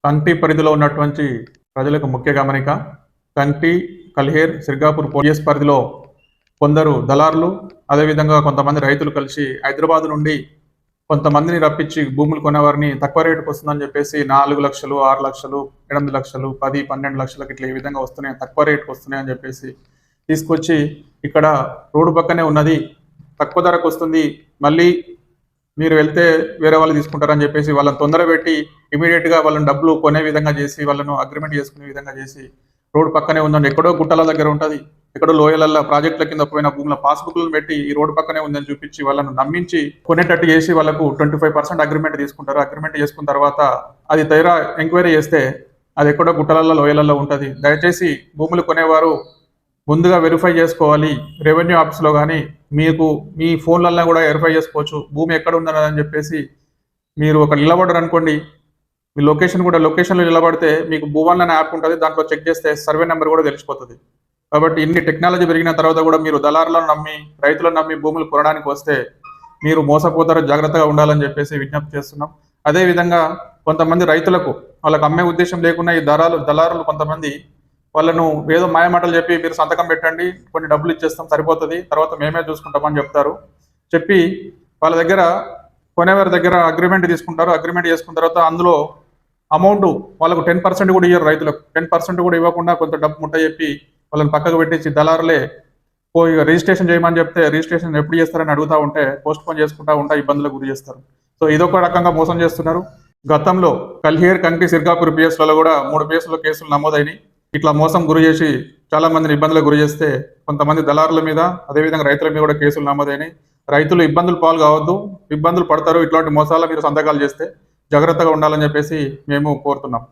కంటి పరిధిలో ఉన్నటువంటి ప్రజలకు ముఖ్య గమనిక. కంటి, కల్హేర్, సిర్గాపూర్ పోలీస్ పరిధిలో కొందరు దళారులు, అదేవిధంగా కొంతమంది రైతులు కలిసి హైదరాబాద్ నుండి కొంతమందిని రప్పించి భూములు కొనేవారిని తక్కువ రేటుకు వస్తుందని చెప్పేసి 4 లక్షలు, 6 లక్షలు, 8 లక్షలు, 10, 12 లక్షలకి ఇట్లా ఈ విధంగా వస్తున్నాయి, తక్కువ రేటుకు వస్తున్నాయి అని చెప్పేసి తీసుకొచ్చి ఇక్కడ రోడ్డు పక్కనే ఉన్నది, తక్కువ ధరకు వస్తుంది, మళ్ళీ మీరు వెళ్తే వేరే వాళ్ళు తీసుకుంటారని చెప్పేసి వాళ్ళని తొందర పెట్టి ఇమీడియట్గా వాళ్ళని డబ్బులు కొనే విధంగా చేసి వాళ్ళను అగ్రిమెంట్ చేసుకునే విధంగా చేసి రోడ్డు పక్కనే ఉందండి, ఎక్కడో గుట్టల దగ్గర ఉంటుంది, ఎక్కడో లోయలల్లో ప్రాజెక్టుల కింద పోయిన భూముల పాస్బుక్లను పెట్టి ఈ రోడ్డు పక్కనే ఉందని చూపించి వాళ్ళను నమ్మించి కొనేటట్టు చేసి వాళ్ళకు 25% అగ్రిమెంట్ తీసుకుంటారు. అగ్రిమెంట్ చేసుకున్న తర్వాత అది తీరా ఎంక్వైరీ చేస్తే అది ఎక్కడో గుట్టలలో లోయలలో ఉంటుంది. దయచేసి భూములు కొనేవారు ముందుగా వెరిఫై చేసుకోవాలి. రెవెన్యూ ఆఫీస్లో కానీ మీకు మీ ఫోన్లలో కూడా వెరిఫై చేసుకోవచ్చు భూమి ఎక్కడ ఉందని చెప్పేసి. మీరు ఒక నిలబడరు అనుకోండి, మీ లొకేషన్ కూడా లొకేషన్లో నిలబడితే మీకు భూవన్ అనే యాప్ ఉంటుంది, దాంట్లో చెక్ చేస్తే సర్వే నెంబర్ కూడా తెలిసిపోతుంది. కాబట్టి ఇన్ని టెక్నాలజీ పెరిగిన తర్వాత కూడా మీరు దళారులను నమ్మి, రైతులను నమ్మి భూములు కొనడానికి వస్తే మీరు మోసపోతారు, జాగ్రత్తగా ఉండాలని చెప్పేసి విజ్ఞప్తి చేస్తున్నాం. అదేవిధంగా కొంతమంది రైతులకు వాళ్ళకి అమ్మే ఉద్దేశం లేకుండా ఈ దళారులు కొంతమంది వాళ్ళను ఏదో మాయమాటలు చెప్పి మీరు సంతకం పెట్టండి, కొన్ని డబ్బులు ఇచ్చేస్తాం సరిపోతుంది, తర్వాత మేమే చూసుకుంటామని చెప్తారు. చెప్పి వాళ్ళ దగ్గర కొనేవారి దగ్గర అగ్రిమెంట్ తీసుకుంటారు. అగ్రిమెంట్ చేసుకున్న తర్వాత అందులో అమౌంట్ వాళ్ళకు 10% కూడా ఇవ్వరు. రైతులకు 10% కూడా ఇవ్వకుండా కొంత డబ్బు ముట్ట చెప్పి వాళ్ళని పక్కకు పెట్టించి దళారులే పోయి రిజిస్ట్రేషన్ చేయమని చెప్తే రిజిస్ట్రేషన్ ఎప్పుడు చేస్తారని అడుగుతూ ఉంటే పోస్ట్ పోన్ చేసుకుంటా ఉంటా ఇబ్బందులకు గురి చేస్తారు. సో ఇదొక రకంగా మోసం చేస్తున్నారు. గతంలో కల్హేర్, కంకి, సిర్గాపూర్ పిఎస్లలో కూడా 3 పిఎస్లో కేసులు నమోదైనవి. ఇట్లా మోసం గురి చేసి చాలా మందిని ఇబ్బందులకు గురి చేస్తే కొంతమంది దళారుల మీద, అదేవిధంగా రైతుల మీద కూడా కేసులు నమోదైనాయి. రైతులు ఇబ్బందులు పాలు కావద్దు, ఇబ్బందులు పడతారు. ఇట్లాంటి మోసాల మీరు సంతకాలు చేస్తే జాగ్రత్తగా ఉండాలని చెప్పేసి మేము కోరుతున్నాం.